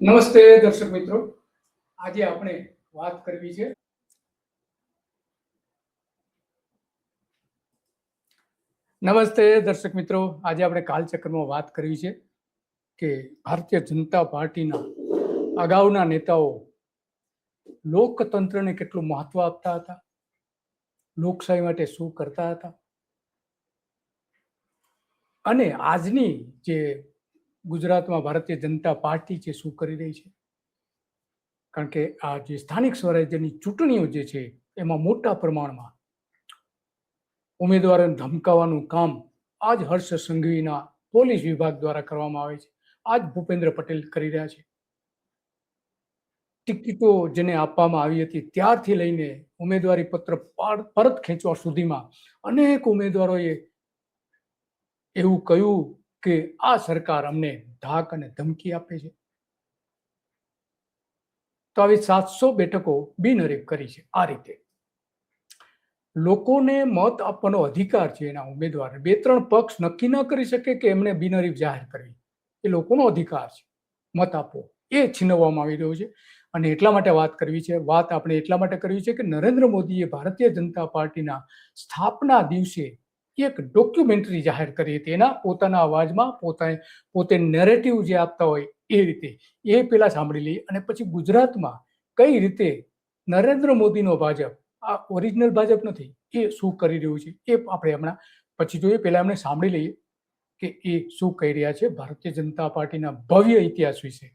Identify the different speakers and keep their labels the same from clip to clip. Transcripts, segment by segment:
Speaker 1: નમસ્તે દર્શક મિત્રો, આજે આપણે વાત કરવી છે નમસ્તે દર્શક મિત્રો, આજે આપણે કાલચક્રમાં વાત કરવી છે કે ભારતીય જનતા પાર્ટીના અગાઉના નેતાઓ લોકતંત્રને કેટલું મહત્વ આપતા હતા, લોકશાહી માટે શું કરતા હતા અને આજની જે ગુજરાતમાં ભારતીય જનતા પાર્ટી છે શું કરી રહી છે. કારણ કે આ જે સ્થાનિક સ્વરાજ્યની ચૂંટણીઓ જે છે એમાં મોટા પ્રમાણમાં ઉમેદવારોને ધમકાવવાનું કામ આજ હર્ષ સંઘવીના પોલીસ વિભાગ દ્વારા કરવામાં આવે છે. આજ ભૂપેન્દ્ર પટેલ કરી રહ્યા છે. ટિકિટો જેને આપવામાં આવી હતી ત્યારથી લઈને ઉમેદવારી પત્ર પરત ખેંચવા સુધીમાં અનેક ઉમેદવારોએ એવું કહ્યું કે આ સરકાર અમને ધાક અને ધમકી આપે છે. તો આવી 700 બેઠકો બિનહરીફ કરી છે. આ રીતે લોકોને મત આપવાનો અધિકાર છે. એના ઉમેદવાર 2-3 પક્ષ નક્કી ન કરી શકે કે એમને બિનહરીફ જાહેર કરવી, એ લોકોનો અધિકાર છે. મત આપવો એ છીનવવામાં આવી રહ્યો છે. અને એટલા માટે વાત કરવી છે. વાત આપણે એટલા માટે કરવી છે કે નરેન્દ્ર મોદીએ ભારતીય જનતા પાર્ટીના સ્થાપના દિવસે એક ડોક્યુમેન્ટરી જાહેર કરી હતી. એના પોતાના અવાજમાં પોતે નેરેટિવ જે આપતા હોય એ રીતે એ પેલા સાંભળી લઈએ અને પછી ગુજરાતમાં કઈ રીતે નરેન્દ્ર મોદીનો ભાજપ, આ ઓરિજિનલ ભાજપ નથી, એ શું કરી રહ્યું છે એ આપણે હમણાં પછી જોઈએ. પહેલા એમને સાંભળી લઈએ કે એ શું કહી રહ્યા છે ભારતીય જનતા પાર્ટીના ભવ્ય ઇતિહાસ વિશે.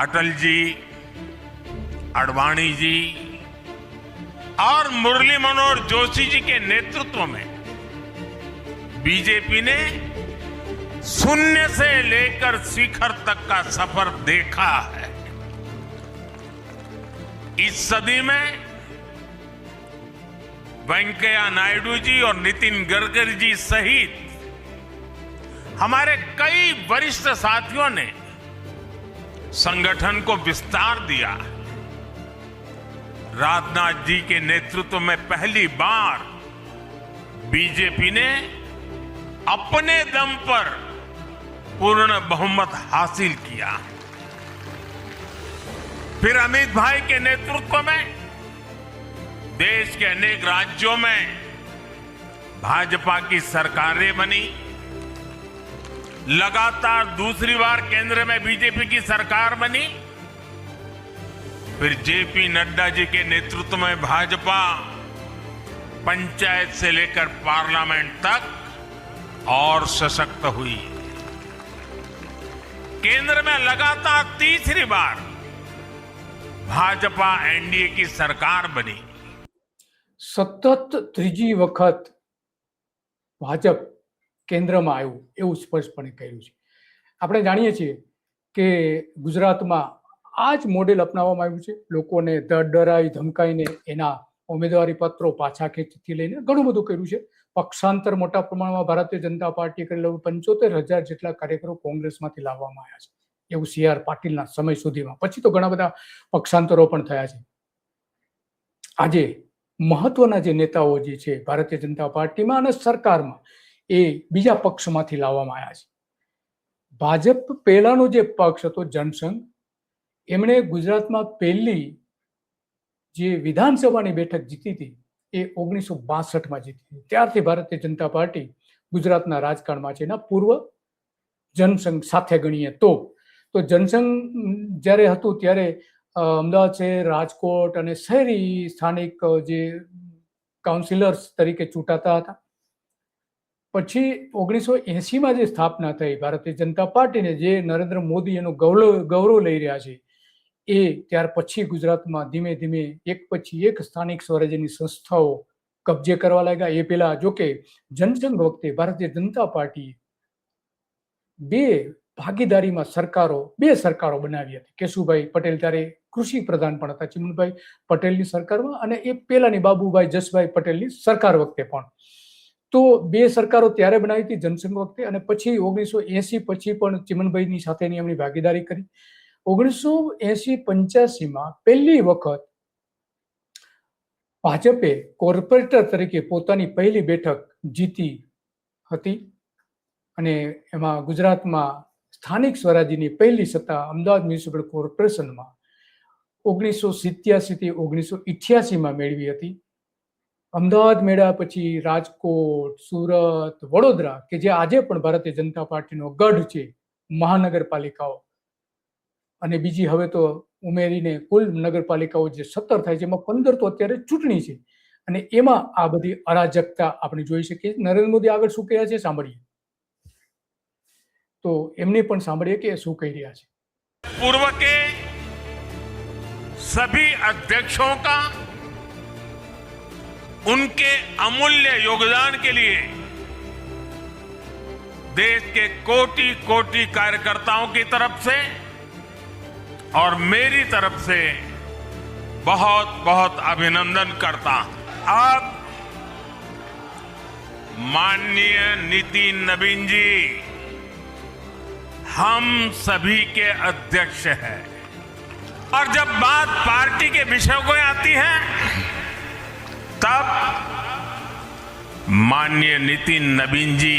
Speaker 2: अटल जी, आडवाणी जी और मुरली मनोहर जोशी जी के नेतृत्व में बीजेपी ने शून्य से लेकर शिखर तक का सफर देखा है. इस सदी में वेंकैया नायडू जी और नितिन गडकरी जी सहित हमारे कई वरिष्ठ साथियों ने संगठन को विस्तार दिया. राजनाथ जी के नेतृत्व में पहली बार बीजेपी ने अपने दम पर पूर्ण बहुमत हासिल किया. फिर अमित भाई के नेतृत्व में देश के अनेक राज्यों में भाजपा की सरकारें बनी. लगातार दूसरी बार केंद्र में बीजेपी की सरकार बनी. फिर जेपी नड्डा जी के नेतृत्व में भाजपा पंचायत से लेकर पार्लियामेंट तक और सशक्त हुई. केंद्र में लगातार तीसरी बार भाजपा एनडीए की सरकार बनी.
Speaker 1: સતત ત્રીજી વખત ભાજપ કેન્દ્રમાં આવ્યું એવું સ્પષ્ટપણે કહ્યું છે. આપણે જાણીએ છીએ કે ગુજરાતમાં આ જ મોડેલ અપનાવવામાં આવ્યું છે. લોકોને ડરાવી ધમકાઈને એના ઉમેદવારી પત્રો પાછા ખેંચથી લઈને ઘણું બધું કર્યું છે. પક્ષાંતર મોટા પ્રમાણમાં ભારતીય જનતા પાર્ટીએ કરેલું 75,000 જેટલા કાર્યકરો કોંગ્રેસમાંથી લાવવામાં આવ્યા છે. એવું CR પાટીલના સમય સુધીમાં. પછી તો ઘણા બધા પક્ષાંતરો પણ થયા છે. આજે મહત્વના જે નેતાઓ જે છે ભારતીય જનતા પાર્ટીમાં અને સરકારમાં એ બીજા પક્ષમાંથી લાવવામાં આવ્યા છે. ભાજપ પહેલાનો જે પક્ષ હતો જનસંઘ, એમણે ગુજરાતમાં પહેલી જે વિધાનસભાની બેઠક જીતી હતી એ 1962માં જીતી હતી. ત્યારથી ભારતીય જનતા પાર્ટી ગુજરાતના રાજકારણમાં છે. એના પૂર્વ જનસંઘ સાથે ગણીએ તો જનસંઘ જ્યારે હતું ત્યારે અમદાવાદ શહેર, રાજકોટ અને શહેરી સ્થાનિક જે કાઉન્સિલર્સ તરીકે ચૂંટાતા હતા. પછી 1980માં જે સ્થાપના થઈ ભારતીય જનતા પાર્ટીને, જે નરેન્દ્ર મોદી એનું ગૌરવ લઈ રહ્યા છે, એ ત્યાર પછી ગુજરાતમાં ધીમે ધીમે એક પછી એક સ્થાનિક સ્વરાજ્યની સંસ્થાઓ કબજે કરવા લાગ્યા. એ પહેલા જોકે જનસંઘ વખતે ભારતીય જનતા પાર્ટીએ બે સરકારો બનાવી હતી. કેશુભાઈ પટેલ ત્યારે કૃષિ પ્રધાન પણ હતા ચિમનભાઈ પટેલની સરકારમાં, અને એ પહેલાની બાબુભાઈ જસભાઈ પટેલની સરકાર વખતે પણ. તો બે સરકારો ત્યારે બનાવી હતી જનસંઘ વખતે, અને પછી 1980 પછી પણ ચિમનભાઈની સાથેની એમની ભાગીદારી કરી. 1980-85માં પહેલી વખત ભાજપે કોર્પોરેટર તરીકે પોતાની પહેલી બેઠક જીતી હતી અને એમાં ગુજરાતમાં સ્થાનિક સ્વરાજ્યની પહેલી સત્તા અમદાવાદ મ્યુનિસિપલ કોર્પોરેશનમાં 1987 થી 1988માં મેળવી હતી. અમદાવાદ મેળવ્યા પછી રાજકોટ, સુરત, વડોદરા કે જે આજે પણ ભારતીય જનતા પાર્ટીનો ગઢ છે, મહાનગરપાલિકાઓ, અને બીજી હવે તો ઉમેરીને કુલ નગરપાલિકાઓ જે 17 થાય છે એમાં 15 તો અત્યારે ચૂંટણી છે, અને એમાં આ બધી અરાજકતા આપણે જોઈ શકીએ. નરેન્દ્ર મોદી આગળ શું કહ્યા છે સાંભળીએ, તો એમને પણ સાંભળીએ કે શું કહી રહ્યા છે.
Speaker 2: पूर्व के सभी अध्यक्षों का उनके अमूल्य योगदान के लिए देश के कोटि कोटि कार्यकर्ताओं की तरफ से और मेरी तरफ से बहुत बहुत अभिनंदन करता हूं. अब माननीय नितिन नवीन जी हम सभी के अध्यक्ष हैं, और जब बात पार्टी के विषयों को आती है तब माननीय नितिन नवीन जी,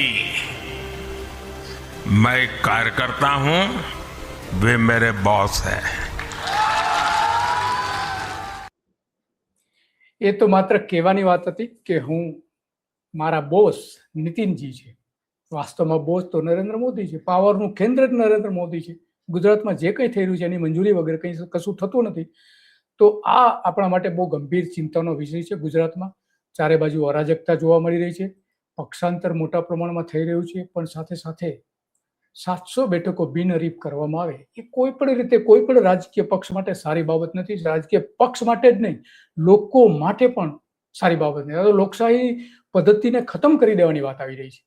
Speaker 2: मैं एक कार्यकर्ता हूं, वे मेरे बॉस हैं.
Speaker 1: એ તો માત્ર કહેવાની વાત હતી કે હું મારા બોસ નીતિનજી છે. વાસ્તવમાં બોસ તો નરેન્દ્ર મોદી છે, પાવરનું કેન્દ્ર જ નરેન્દ્ર મોદી છે. ગુજરાતમાં જે કંઈ થઈ રહ્યું છે એની મંજૂરી વગર કંઈ કશું થતું નથી. તો આ આપણા માટે બહુ ગંભીર ચિંતાનો વિષય છે. ગુજરાતમાં ચારે બાજુ અરાજકતા જોવા મળી રહી છે, પક્ષાંતર મોટા પ્રમાણમાં થઈ રહ્યું છે, પણ સાથે સાથે 700 બેઠકો બિનહરીફ કરવામાં આવે એ કોઈ પણ રીતે કોઈ પણ રાજકીય પક્ષ માટે સારી બાબત નથી. રાજકીય પક્ષ માટે જ નહીં, લોકો માટે પણ સારી બાબત નથી. તો લોકશાહી પદ્ધતિને ખતમ કરી દેવાની વાત આવી રહી છે.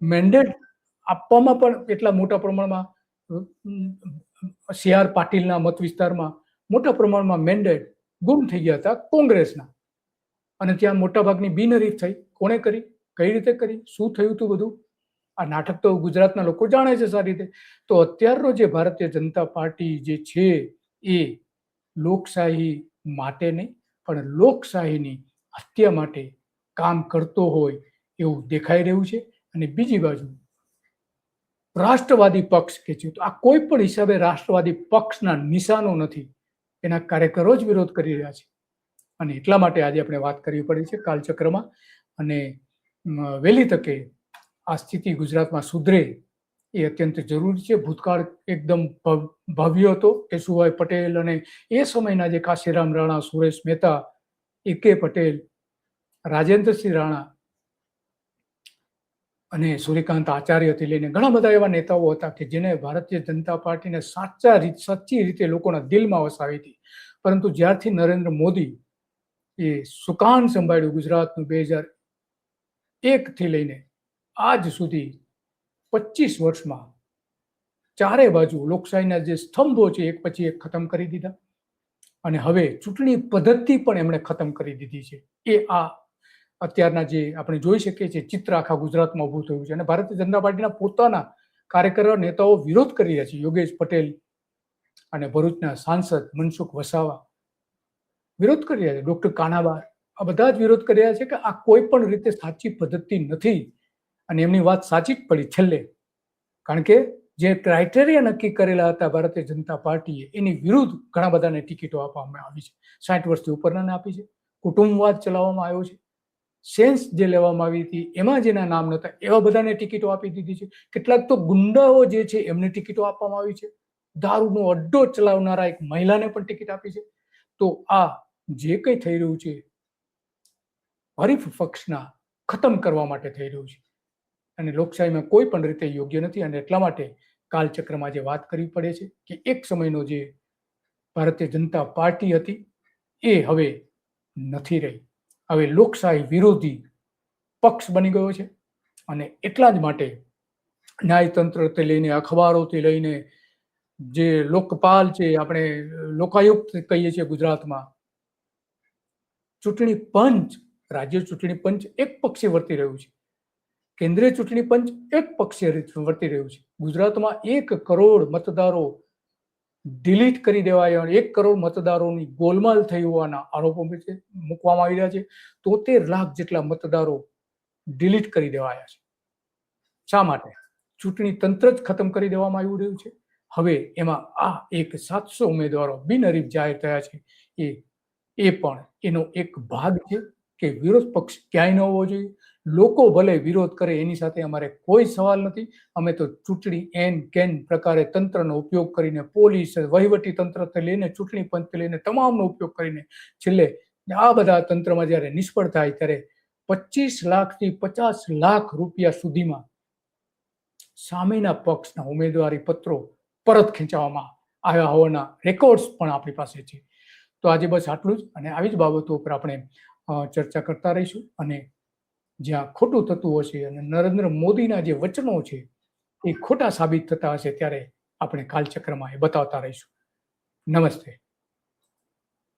Speaker 1: મેન્ડેટ આપવામાં પણ એટલા મોટા પ્રમાણમાં CR પાટીલના મત વિસ્તારમાં મોટા પ્રમાણમાં મેન્ડેટ ગુમ થઈ ગયા હતા કોંગ્રેસના, અને ત્યાં મોટાભાગની બિનહરીફ થઈ. કોણે કરી, કઈ રીતે કરી, શું થયું હતું બધું આ નાટક તો ગુજરાતના લોકો જાણે છે સારી રીતે. તો અત્યારનો જે ભારતીય જનતા પાર્ટી જે છે એ લોકશાહી માટે નહીં પણ લોકશાહીની હત્યા માટે કામ કરતો હોય એવું દેખાઈ રહ્યું છે. અને બીજી બાજુ રાષ્ટ્રવાદી પક્ષ કે છે, તો આ કોઈ પણ હિસાબે રાષ્ટ્રવાદી પક્ષના નિશાનો નથી, એના કાર્યકરો જ વિરોધ કરી રહ્યા છે. અને એટલા માટે આજે આપણે વાત કરવી પડી છે કાલચક્રમાં, અને વહેલી તકે આ સ્થિતિ ગુજરાતમાં સુધરે એ અત્યંત જરૂરી છે. ભૂતકાળ એકદમ ભવ્ય હતો. કેશુભાઈ પટેલ અને એ સમયના જે કાશીરામ રાણા, સુરેશ મહેતા, AK પટેલ, રાજેન્દ્રસિંહ રાણા અને સૂર્યકાંત આચાર્યથી લઈને ઘણા બધા એવા નેતાઓ હતા કે જેને ભારતીય જનતા પાર્ટીને સાચી રીતે લોકોના દિલમાં વસાવી હતી. પરંતુ જ્યારથી નરેન્દ્ર મોદી એ સુકાન સંભાળ્યું ગુજરાતનું 2001 થી લઈને આજ સુધી 25 વર્ષમાં ચારે બાજુ લોકશાહીના જે સ્તંભો છે એક પછી એક ખતમ કરી દીધા, અને હવે ચૂંટણી પદ્ધતિ પણ એમણે ખતમ કરી દીધી છે. એ આ અત્યારના જે આપણે જોઈ શકીએ છીએ ચિત્ર આખા ગુજરાતમાં ઊભું થયું છે. અને ભારતીય જનતા પાર્ટીના પોતાના કાર્યકરો નેતાઓ વિરોધ કરી રહ્યા છે. યોગેશ પટેલ અને ભરૂચના સાંસદ મનસુખ વસાવા વિરોધ કરી રહ્યા છે, ડોક્ટર કાનાબાર, આ બધા જ વિરોધ કરી રહ્યા છે કે આ કોઈ પણ રીતે સાચી પદ્ધતિ નથી. અને એમની વાત સાચી જ પડી છેલ્લે, કારણ કે જે ક્રાઇટેરિયા નક્કી કરેલા હતા ભારતીય જનતા પાર્ટીએ એની વિરુદ્ધ ઘણા બધાને ટિકિટો આપવામાં આવી છે. 60 વર્ષથી ઉપરનાને આપી છે, કુટુંબવાદ ચલાવવામાં આવ્યો છે, સેન્સ જે લેવામાં આવી હતી એમાં જેના નામ નહોતા એવા બધાને ટિકિટો આપી દીધી છે. કેટલાક તો ગુંડાઓ જે છે એમને ટિકિટો આપવામાં આવી છે. દારૂનો અડ્ડો ચલાવનારા એક મહિલાને પણ ટિકિટ આપી છે. તો આ જે કંઈ થઈ રહ્યું છે હરીફ પક્ષના ખતમ કરવા માટે થઈ રહ્યું છે, અને લોકશાહીમાં કોઈ પણ રીતે યોગ્ય નથી. અને એટલા માટે કાલચક્રમાં જે વાત કરવી પડે છે કે એક સમયનો જે ભારતીય જનતા પાર્ટી હતી એ હવે નથી રહી. હવે લોકશાહી વિરોધી પક્ષ બની ગયો છે. અને એટલા જ માટે ન્યાયતંત્રથી લઈને અખબારોથી લઈને જે લોકપાલ છે, આપણે લોકાયુક્ત કહીએ છીએ ગુજરાતમાં, ચૂંટણી પંચ, રાજ્ય ચૂંટણી પંચ એક પક્ષે વર્તી રહ્યું છે, કેન્દ્રીય ચૂંટણી પંચ એક પક્ષે વર્તી રહ્યું છે. ગુજરાતમાં 1 કરોડ મતદારો ડિલીટ કરી દેવાયા, 1 કરોડ મતદારોની ગોલમાલ થઈ હોવાના આરોપો મૂકવામાં આવી રહ્યા છે. 73 લાખ જેટલા મતદારો ડિલીટ કરી દેવાયા છે. શા માટે? ચૂંટણી તંત્ર જ ખતમ કરી દેવામાં આવી રહ્યું છે. હવે એમાં આ એક 700 ઉમેદવારો બિનહરીફ જાહેર થયા છે એ પણ એનો એક ભાગ છે કે વિરોધ પક્ષ ક્યાંય ન હોવો જોઈએ. લોકો ભલે વિરોધ કરે એની સાથે અમારે કોઈ સવાલ નથી. અમે તો ચૂંટણી એન કેન પ્રકારે તંત્રનો ઉપયોગ કરીને, પોલીસ, વહીવટી તંત્રથી લઈને ચૂંટણી પંચથી લઈને તમામનો ઉપયોગ કરીને છેલ્લે આ બધા તંત્રમાં જ્યારે નિષ્ફળ થાય ત્યારે 25 લાખથી 50 લાખ રૂપિયા સુધીમાં સામેના પક્ષના ઉમેદવારી પત્રો પરત ખેંચવામાં આવ્યા હોવાના રેકોર્ડ્સ પણ આપણી પાસે છે. તો આજે બસ આટલું જ, અને આવી જ બાબતો ઉપર આપણે ચર્ચા કરતા રહીશું. અને જ્યાં ખોટું થતું હશે અને નરેન્દ્ર મોદીના જે વચનો છે એ ખોટા સાબિત થતા હશે ત્યારે આપણે કાલચક્રમાં એ બતાવતા રહીશું. નમસ્તે.